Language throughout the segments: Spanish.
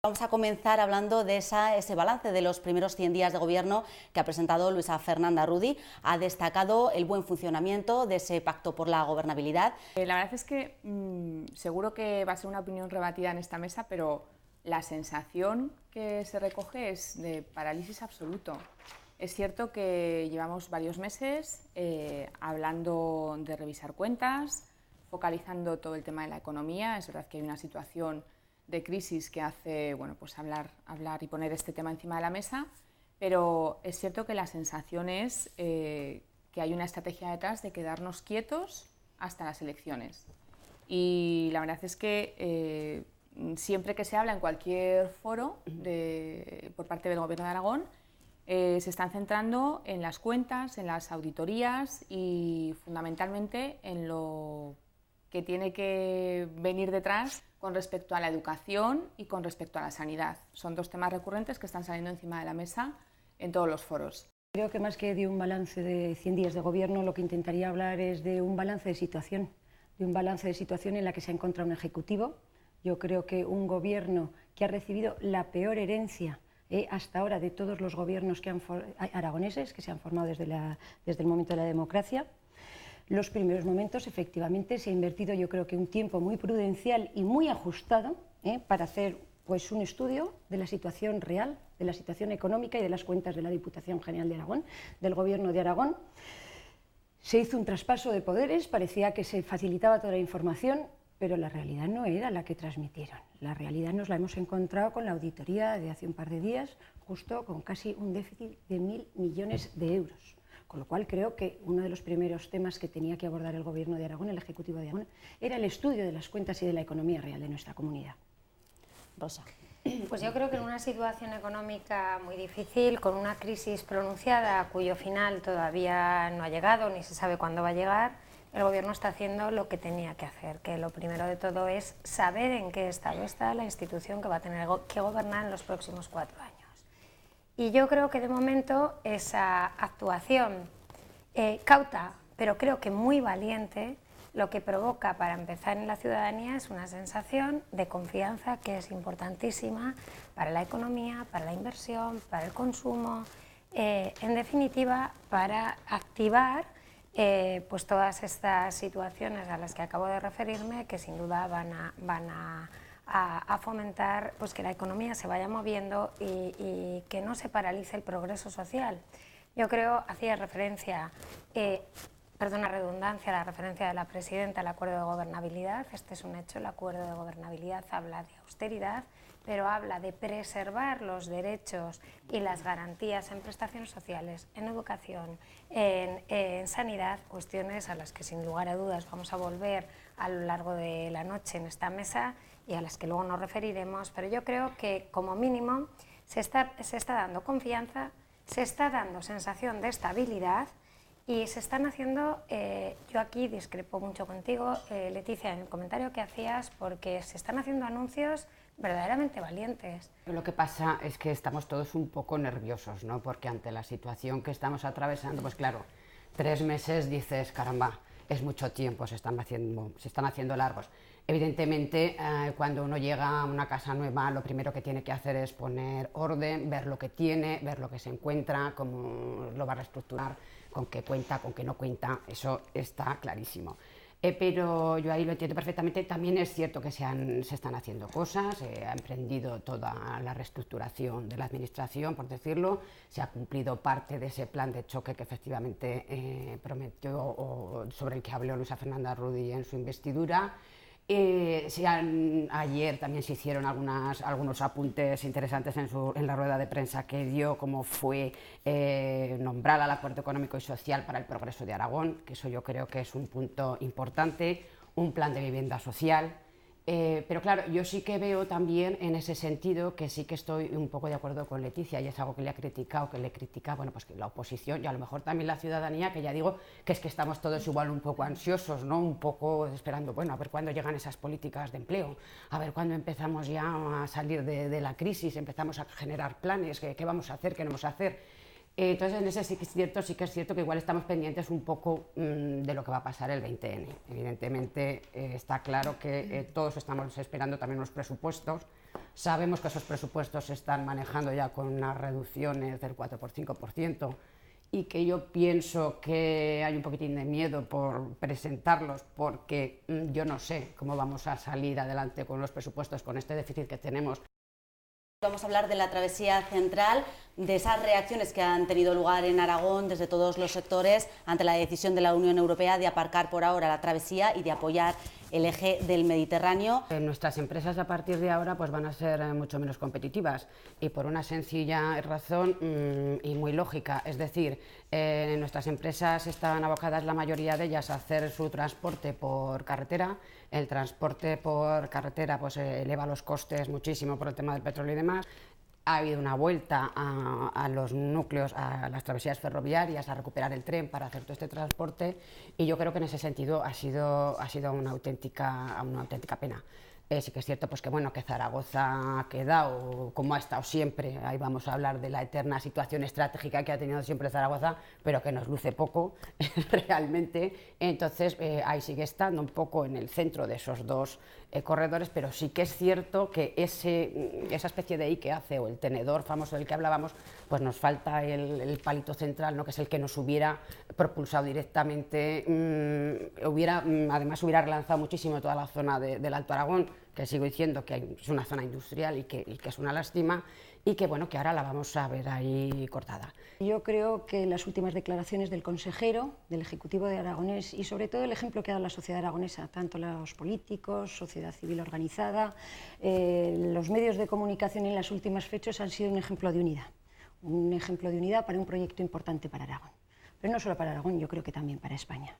Vamos a comenzar hablando de ese balance de los primeros 100 días de gobierno que ha presentado Luisa Fernanda Rudi. Ha destacado el buen funcionamiento de ese pacto por la gobernabilidad. La verdad es que seguro que va a ser una opinión rebatida en esta mesa, pero la sensación que se recoge es de parálisis absoluto. Es cierto que llevamos varios meses hablando de revisar cuentas, focalizando todo el tema de la economía. Es verdad que hay una situación de crisis que hace pues hablar y poner este tema encima de la mesa, pero es cierto que la sensación es que hay una estrategia detrás de quedarnos quietos hasta las elecciones. Y la verdad es que siempre que se habla en cualquier foro por parte del Gobierno de Aragón, se están centrando en las cuentas, en las auditorías y fundamentalmente en lo que tiene que venir detrás con respecto a la educación y con respecto a la sanidad. Son dos temas recurrentes que están saliendo encima de la mesa en todos los foros. Creo que más que de un balance de 100 días de gobierno, lo que intentaría hablar es de un balance de situación en la que se ha encontrado un ejecutivo. Yo creo que un gobierno que ha recibido la peor herencia hasta ahora de todos los gobiernos aragoneses que se han formado desde el momento de la democracia. Los primeros momentos, efectivamente, se ha invertido, yo creo que un tiempo muy prudencial y muy ajustado para hacer pues, un estudio de la situación real, de la situación económica y de las cuentas de la Diputación General de Aragón, del Gobierno de Aragón. Se hizo un traspaso de poderes, parecía que se facilitaba toda la información, pero la realidad no era la que transmitieron. La realidad nos la hemos encontrado con la auditoría de hace un par de días, justo con casi un déficit de 1.000 millones de euros. Con lo cual creo que uno de los primeros temas que tenía que abordar el Gobierno de Aragón, el Ejecutivo de Aragón, era el estudio de las cuentas y de la economía real de nuestra comunidad. Rosa. Pues yo creo que en una situación económica muy difícil, con una crisis pronunciada cuyo final todavía no ha llegado ni se sabe cuándo va a llegar, el Gobierno está haciendo lo que tenía que hacer, que lo primero de todo es saber en qué estado está la institución que va a tener que gobernar en los próximos 4 años. Y yo creo que de momento esa actuación cauta, pero creo que muy valiente, lo que provoca para empezar en la ciudadanía es una sensación de confianza que es importantísima para la economía, para la inversión, para el consumo, en definitiva para activar pues todas estas situaciones a las que acabo de referirme, que sin duda van a fomentar pues, que la economía se vaya moviendo y que no se paralice el progreso social. Yo creo, hacía referencia, perdona la redundancia, la referencia de la presidenta al acuerdo de gobernabilidad. Este es un hecho, el acuerdo de gobernabilidad habla de austeridad, pero habla de preservar los derechos y las garantías en prestaciones sociales, en educación, en sanidad, cuestiones a las que sin lugar a dudas vamos a volver a lo largo de la noche en esta mesa y a las que luego nos referiremos, pero yo creo que como mínimo se está dando confianza, se está dando sensación de estabilidad y se están haciendo, yo aquí discrepo mucho contigo, Leticia, en el comentario que hacías, porque se están haciendo anuncios verdaderamente valientes. Lo que pasa es que estamos todos un poco nerviosos, ¿no? Porque ante la situación que estamos atravesando, pues claro, 3 meses dices, caramba, es mucho tiempo, se están haciendo largos. Evidentemente, cuando uno llega a una casa nueva, lo primero que tiene que hacer es poner orden, ver lo que tiene, ver lo que se encuentra, cómo lo va a reestructurar, con qué cuenta, con qué no cuenta, eso está clarísimo. Pero yo ahí lo entiendo perfectamente. También es cierto que se están haciendo cosas, se ha emprendido toda la reestructuración de la administración, por decirlo, se ha cumplido parte de ese plan de choque que efectivamente prometió o sobre el que habló Luisa Fernanda Rudi en su investidura. Ayer también se hicieron algunos apuntes interesantes en la rueda de prensa que dio, como fue nombrar al Acuerdo Económico y Social para el Progreso de Aragón, que eso yo creo que es un punto importante, un plan de vivienda social. Pero claro, yo sí que veo también en ese sentido que sí que estoy un poco de acuerdo con Leticia, y es algo que le critica, bueno, pues que la oposición y a lo mejor también la ciudadanía, que ya digo que es que estamos todos igual un poco ansiosos, ¿no? Un poco esperando, bueno, a ver cuándo llegan esas políticas de empleo, a ver cuándo empezamos ya a salir de la crisis, empezamos a generar planes, qué vamos a hacer, qué no vamos a hacer. Entonces, en ese sí que es cierto que igual estamos pendientes un poco de lo que va a pasar el 20N. Evidentemente, está claro que todos estamos esperando también los presupuestos, Sabemos que esos presupuestos se están manejando ya con unas reducciones del 4-5%, y que yo pienso que hay un poquitín de miedo por presentarlos, porque yo no sé cómo vamos a salir adelante con los presupuestos, con este déficit que tenemos. Vamos a hablar de la travesía central, de esas reacciones que han tenido lugar en Aragón desde todos los sectores ante la decisión de la Unión Europea de aparcar por ahora la travesía y de apoyar el eje del Mediterráneo. Nuestras empresas a partir de ahora pues van a ser mucho menos competitivas, y por una sencilla razón y muy lógica, es decir, nuestras empresas están abocadas, la mayoría de ellas, a hacer su transporte por carretera. El transporte por carretera pues eleva los costes muchísimo por el tema del petróleo y demás. Ha habido una vuelta a los núcleos, a las travesías ferroviarias, a recuperar el tren para hacer todo este transporte, y yo creo que en ese sentido ha sido una auténtica pena. Sí que es cierto pues que, bueno, que Zaragoza ha quedado como ha estado siempre. Ahí vamos a hablar de la eterna situación estratégica que ha tenido siempre Zaragoza, pero que nos luce poco realmente. Entonces ahí sigue estando un poco en el centro de esos dos corredores, pero sí que es cierto que esa especie de I que hace, o el tenedor famoso del que hablábamos, pues nos falta el palito central, ¿no?, que es el que nos hubiera propulsado directamente, además hubiera relanzado muchísimo toda la zona del Alto Aragón, que sigo diciendo que es una zona industrial y que es una lástima, y que, bueno, que ahora la vamos a ver ahí cortada. Yo creo que las últimas declaraciones del consejero, del Ejecutivo de Aragonés, y sobre todo el ejemplo que ha dado la sociedad aragonesa, tanto los políticos, sociedad civil organizada, los medios de comunicación en las últimas fechas, han sido un ejemplo de unidad para un proyecto importante para Aragón. Pero no solo para Aragón, yo creo que también para España.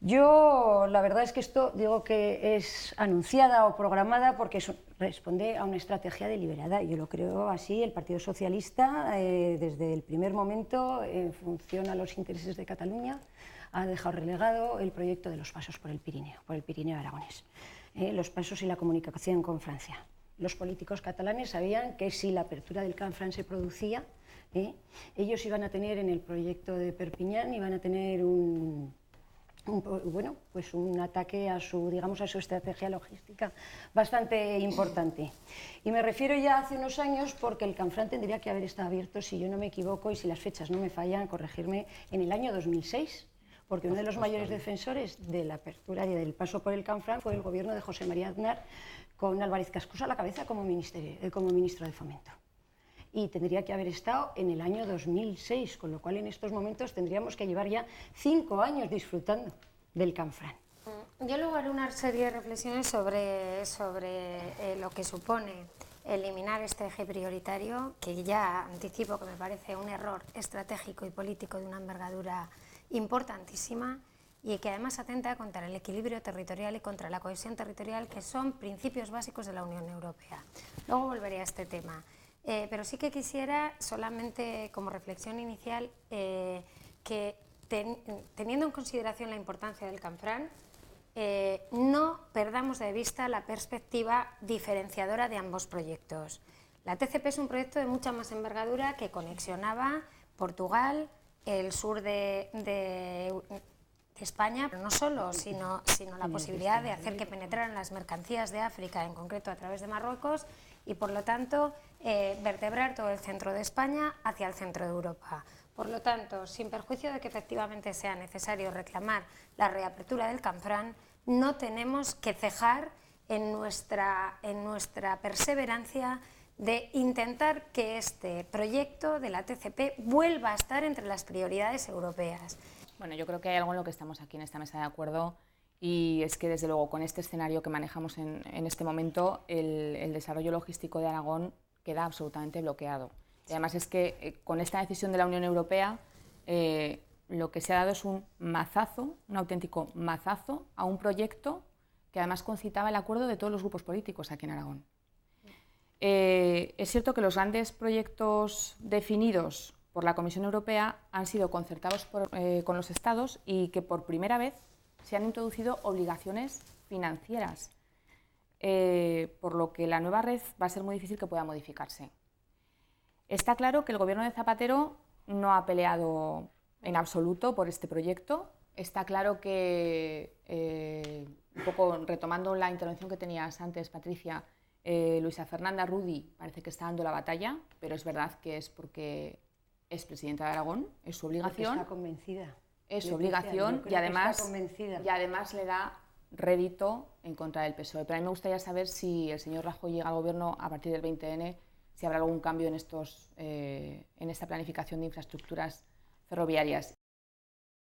Yo, la verdad es que esto digo que es anunciada o programada porque responde a una estrategia deliberada. Yo lo creo así. El Partido Socialista, desde el primer momento, en función a los intereses de Cataluña, ha dejado relegado el proyecto de los pasos por el Pirineo aragonés, los pasos y la comunicación con Francia. Los políticos catalanes sabían que si la apertura del Canfranc se producía, ellos iban a tener en el proyecto de Perpiñán, iban a tener un ataque a su estrategia logística bastante importante. Y me refiero ya a hace unos años, porque el Canfranc tendría que haber estado abierto, si yo no me equivoco y si las fechas no me fallan, corregirme, en el año 2006, porque uno de los mayores defensores de la apertura y del paso por el Canfranc fue el gobierno de José María Aznar, con Álvarez Cascos a la cabeza como ministro de Fomento. Y tendría que haber estado en el año 2006, con lo cual en estos momentos tendríamos que llevar ya 5 años disfrutando del Canfranc. Yo luego haré una serie de reflexiones sobre lo que supone eliminar este eje prioritario, que ya anticipo que me parece un error estratégico y político de una envergadura importantísima, y que además atenta contra el equilibrio territorial y contra la cohesión territorial, que son principios básicos de la Unión Europea. Luego volveré a este tema. Pero sí que quisiera, solamente como reflexión inicial, que teniendo en consideración la importancia del Canfranc, no perdamos de vista la perspectiva diferenciadora de ambos proyectos. La TCP es un proyecto de mucha más envergadura que conexionaba Portugal, el sur de España, pero no solo, sino la posibilidad de hacer que penetraran las mercancías de África, en concreto a través de Marruecos, y por lo tanto vertebrar todo el centro de España hacia el centro de Europa. Por lo tanto, sin perjuicio de que efectivamente sea necesario reclamar la reapertura del Canfranc, no tenemos que cejar en nuestra perseverancia de intentar que este proyecto de la TCP vuelva a estar entre las prioridades europeas. Bueno, yo creo que hay algo en lo que estamos aquí en esta mesa de acuerdo, y es que desde luego con este escenario que manejamos en este momento, el desarrollo logístico de Aragón queda absolutamente bloqueado. Y además es que con esta decisión de la Unión Europea lo que se ha dado es un mazazo, un auténtico mazazo a un proyecto que además concitaba el acuerdo de todos los grupos políticos aquí en Aragón. Es cierto que los grandes proyectos definidos por la Comisión Europea han sido concertados con los Estados, y que por primera vez se han introducido obligaciones financieras, por lo que la nueva red va a ser muy difícil que pueda modificarse. Está claro que el gobierno de Zapatero no ha peleado en absoluto por este proyecto. Está claro que, un poco retomando la intervención que tenías antes, Patricia, Luisa Fernanda Rudi parece que está dando la batalla, pero es verdad que es porque es presidenta de Aragón, es su obligación. Está convencida. Es su obligación y además le da rédito en contra del PSOE. Pero a mí me gustaría saber si el señor Rajoy llega al gobierno a partir del 20N, si habrá algún cambio en esta planificación de infraestructuras ferroviarias.